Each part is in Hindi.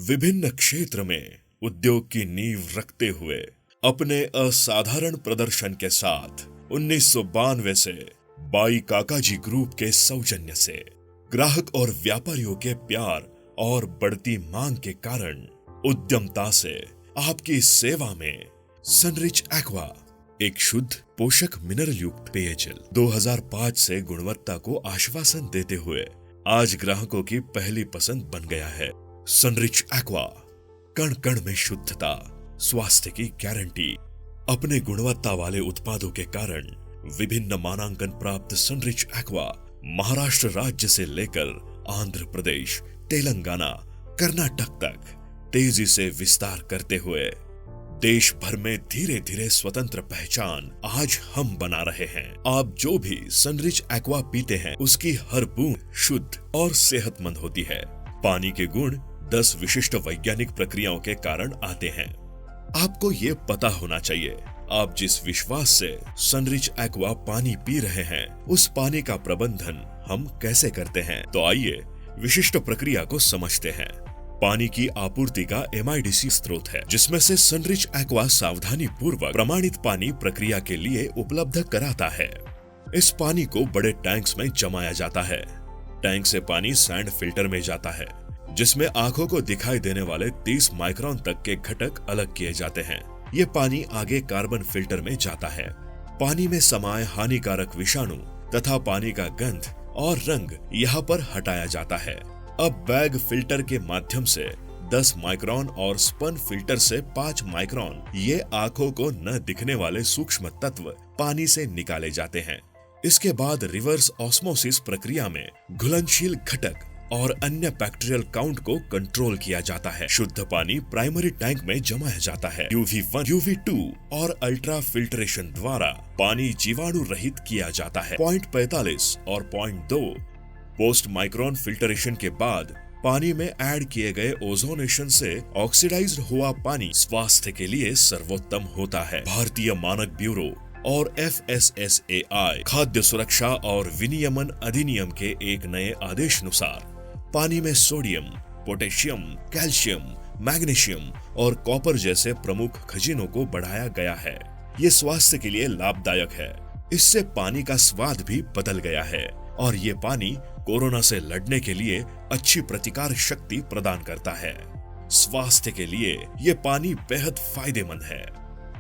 विभिन्न क्षेत्र में उद्योग की नींव रखते हुए अपने असाधारण प्रदर्शन के साथ 1992 से बाई काकाजी ग्रुप के सौजन्य से ग्राहक और व्यापारियों के प्यार और बढ़ती मांग के कारण उद्यमता से आपकी सेवा में सनरिच एक्वा, एक शुद्ध पोषक मिनरल युक्त पेयजल 2005 से गुणवत्ता को आश्वासन देते हुए आज ग्राहकों की पहली पसंद बन गया है। सनरिच एक्वा, कण कण में शुद्धता, स्वास्थ्य की गारंटी। अपने गुणवत्ता वाले उत्पादों के कारण विभिन्न मानांकन प्राप्त सनरिच एक्वा महाराष्ट्र राज्य से लेकर आंध्र प्रदेश, तेलंगाना, कर्नाटक तक तेजी से विस्तार करते हुए देश भर में धीरे धीरे स्वतंत्र पहचान आज हम बना रहे हैं। आप जो भी सनरिच एक्वा पीते हैं उसकी हर बूंद शुद्ध और सेहतमंद होती है। पानी के गुण 10 विशिष्ट वैज्ञानिक प्रक्रियाओं के कारण आते हैं। आपको ये पता होना चाहिए आप जिस विश्वास से सनरिच एक्वा पानी पी रहे हैं उस पानी का प्रबंधन हम कैसे करते हैं। तो आइए विशिष्ट प्रक्रिया को समझते हैं। पानी की आपूर्ति का MIDC स्रोत है जिसमें से सनरिच एक्वा सावधानी पूर्वक प्रमाणित पानी प्रक्रिया के लिए उपलब्ध कराता है। इस पानी को बड़े टैंक्स में जमाया जाता है। टैंक से पानी सैंड फिल्टर में जाता है जिसमें आंखों को दिखाई देने वाले 30 माइक्रोन तक के घटक अलग किए जाते हैं। ये पानी आगे कार्बन फिल्टर में जाता है। पानी में समाये हानिकारक विषाणु तथा पानी का गंध और रंग यहाँ पर हटाया जाता है। अब बैग फिल्टर के माध्यम से 10 माइक्रोन और स्पन फिल्टर से 5 माइक्रोन ये आंखों को न दिखने वाले सूक्ष्म तत्व पानी से निकाले जाते हैं। इसके बाद रिवर्स ऑस्मोसिस प्रक्रिया में घुलनशील घटक और अन्य बैक्टीरियल काउंट को कंट्रोल किया जाता है। शुद्ध पानी प्राइमरी टैंक में जमाया जाता है। UV1, UV2 और अल्ट्रा फिल्ट्रेशन द्वारा पानी जीवाणु रहित किया जाता है। 0.45 और 0.2 पोस्ट माइक्रोन फिल्टरेशन के बाद पानी में ऐड किए गए ओजोनेशन से ऑक्सीडाइज्ड हुआ पानी स्वास्थ्य के लिए सर्वोत्तम होता है। भारतीय मानक ब्यूरो और FSSAI खाद्य सुरक्षा और विनियमन अधिनियम के एक नए आदेश अनुसार पानी में सोडियम, पोटेशियम, कैल्शियम, मैग्नीशियम और कॉपर जैसे प्रमुख खनिजों को बढ़ाया गया है। ये स्वास्थ्य के लिए लाभदायक है। इससे पानी का स्वाद भी बदल गया है और ये पानी कोरोना से लड़ने के लिए अच्छी प्रतिकार शक्ति प्रदान करता है। स्वास्थ्य के लिए ये पानी बेहद फायदेमंद है।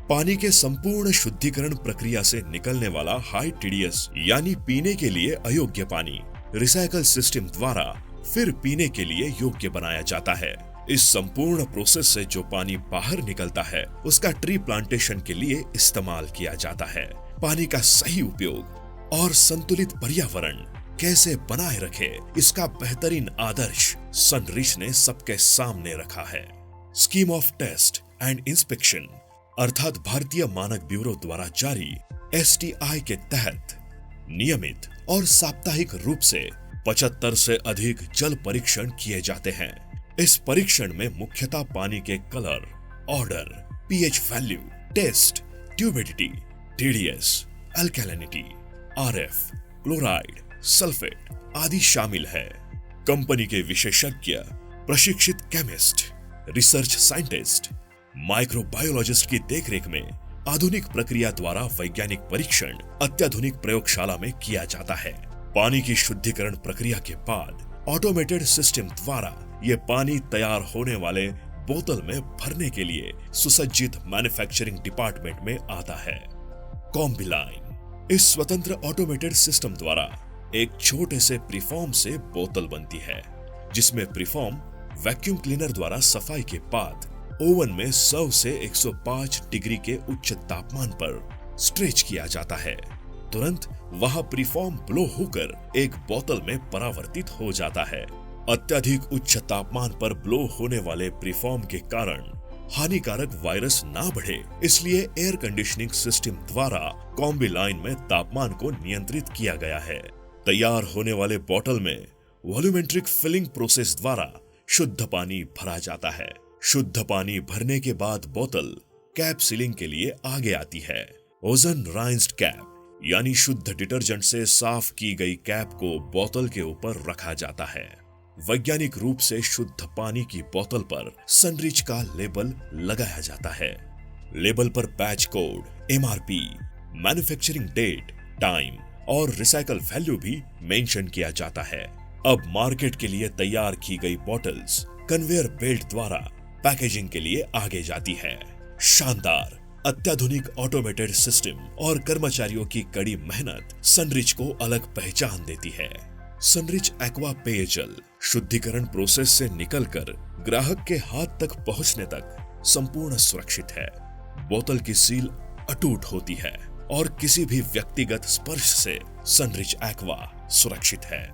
पानी के संपूर्ण शुद्धिकरण प्रक्रिया से निकलने वाला हाई TDS यानी पीने के लिए अयोग्य पानी रिसाइकल सिस्टम द्वारा फिर पीने के लिए योग्य बनाया जाता है। इस संपूर्ण प्रोसेस से जो पानी बाहर निकलता है उसका ट्री प्लांटेशन के लिए इस्तेमाल किया जाता है। पानी का सही उपयोग और संतुलित पर्यावरण कैसे बनाए रखे इसका बेहतरीन आदर्श सनरिच ने सबके सामने रखा है। Scheme of test and inspection अर्थात भारतीय मानक ब्यूरो द्वारा जारी STI के तहत नियमित और साप्ताहिक रूप से 75 से अधिक जल परीक्षण किए जाते हैं। इस परीक्षण में मुख्यतः पानी के colour, odour, pH value, taste, turbidity, TDS, alkalinity, RF, chloride, sulphate आदि शामिल है। कंपनी के विशेषज्ञ, प्रशिक्षित केमिस्ट, रिसर्च साइंटिस्ट, माइक्रोबायोलॉजिस्ट की देखरेख में आधुनिक प्रक्रिया द्वारा वैज्ञानिक परीक्षण अत्याधुनिक प्रयोगशाला में किया जाता है। पानी की शुद्धिकरण प्रक्रिया के बाद ऑटोमेटेड सिस्टम द्वारा ये पानी तैयार होने वाले बोतल में भरने के लिए सुसज्जित मैन्युफैक्चरिंग डिपार्टमेंट में आता है। कॉम्बिलाइन इस स्वतंत्र ऑटोमेटेड सिस्टम द्वारा एक छोटे से प्रीफॉर्म से बोतल बनती है जिसमें प्रीफॉर्म वैक्यूम क्लीनर द्वारा सफाई के बाद ओवन में 100 से 105 डिग्री के उच्च तापमान पर स्ट्रेच किया जाता है। तुरंत वहां प्रीफॉर्म ब्लो होकर एक बोतल में परावर्तित हो जाता है। अत्यधिक उच्च तापमान पर ब्लो होने वाले प्रीफॉर्म के कारण हानिकारक वायरस ना बढ़े इसलिए एयर कंडीशनिंग सिस्टम द्वारा कॉम्बिलाइन में तापमान को नियंत्रित किया गया है। तैयार होने वाले बोतल में वॉल्यूमेट्रिक फिलिंग प्रोसेस द्वारा शुद्ध पानी भरा जाता है। शुद्ध पानी भरने के बाद बोतल कैप सीलिंग के लिए आगे आती है। ओजन राइंस्ड कैप यानी शुद्ध डिटर्जेंट से साफ की गई कैप को बोतल के ऊपर रखा जाता है। वैज्ञानिक रूप से शुद्ध पानी की बोतल पर सनरिच का लेबल लगाया जाता है। लेबल पर batch code, MRP, manufacturing date, time और रिसाइकल वैल्यू भी मेंशन किया जाता है। अब मार्केट के लिए तैयार की गई बॉटल्स कन्वेयर बेल्ट द्वारा पैकेजिंग के लिए आगे जाती है। शानदार अत्याधुनिक ऑटोमेटेड सिस्टम और कर्मचारियों की कड़ी मेहनत सनरिच को अलग पहचान देती है। सनरिच एक्वा पेयजल शुद्धिकरण प्रोसेस से निकलकर ग्राहक के हाथ तक पहुंचने तक संपूर्ण सुरक्षित है। बोतल की सील अटूट होती है और किसी भी व्यक्तिगत स्पर्श से सनरिच एक्वा सुरक्षित है।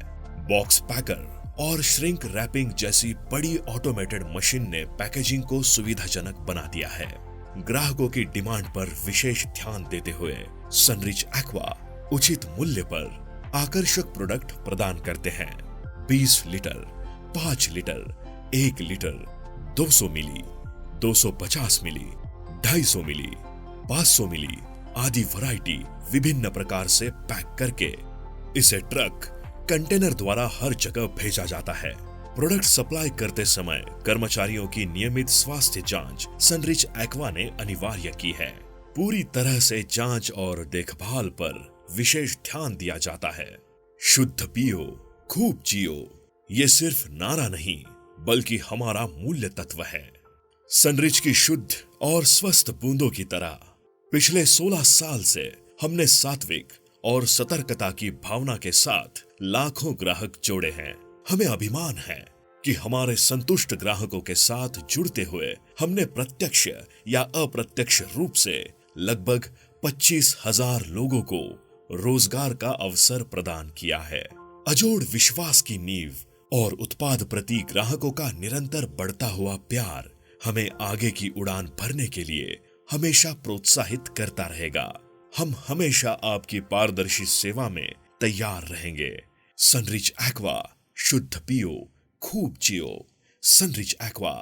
बॉक्स पैकर और श्रिंक रैपिंग जैसी बड़ी ऑटोमेटेड मशीन ने पैकेजिंग को सुविधाजनक बना दिया है। ग्राहकों की डिमांड पर विशेष ध्यान देते हुए सनरिच एक्वा उचित मूल्य पर आकर्षक प्रोडक्ट प्रदान करते हैं। 20 लीटर, 5 लीटर, 1 लीटर, 200 मिली, 250 मिली, 250 मिली, 500 मिली आदि वैरायटी विभिन्न प्रकार से पैक करके इसे ट्रक, कंटेनर द्वारा हर जगह भेजा जाता है। प्रोडक्ट सप्लाई करते समय कर्मचारियों की नियमित स्वास्थ्य जांच सनरिच एक्वा ने अनिवार्य की है। पूरी तरह से जांच और देखभाल पर विशेष ध्यान दिया जाता है। शुद्ध पियो, खूब जियो, ये सिर्फ नारा नहीं बल्कि हमारा मूल्य तत्व है। सनरिच की शुद्ध और स्वस्थ बूंदों की तरह पिछले 16 साल से हमने सात्विक और सतर्कता की भावना के साथ लाखों ग्राहक जोड़े हैं। हमें अभिमान है कि हमारे संतुष्ट ग्राहकों के साथ जुड़ते हुए हमने प्रत्यक्ष या अप्रत्यक्ष रूप से लगभग 25,000 लोगों को रोजगार का अवसर प्रदान किया है। अजोड़ विश्वास की नींव और उत्पाद प्रति ग्राहकों का निरंतर बढ़ता हुआ प्यार हमें आगे की उड़ान भरने के लिए हमेशा प्रोत्साहित करता रहेगा। हम हमेशा आपकी पारदर्शी सेवा में तैयार रहेंगे। सनरिच एक्वा, शुद्ध पियो, खूब जियो। Sunrich aqua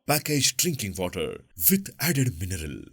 package drinking water with added mineral.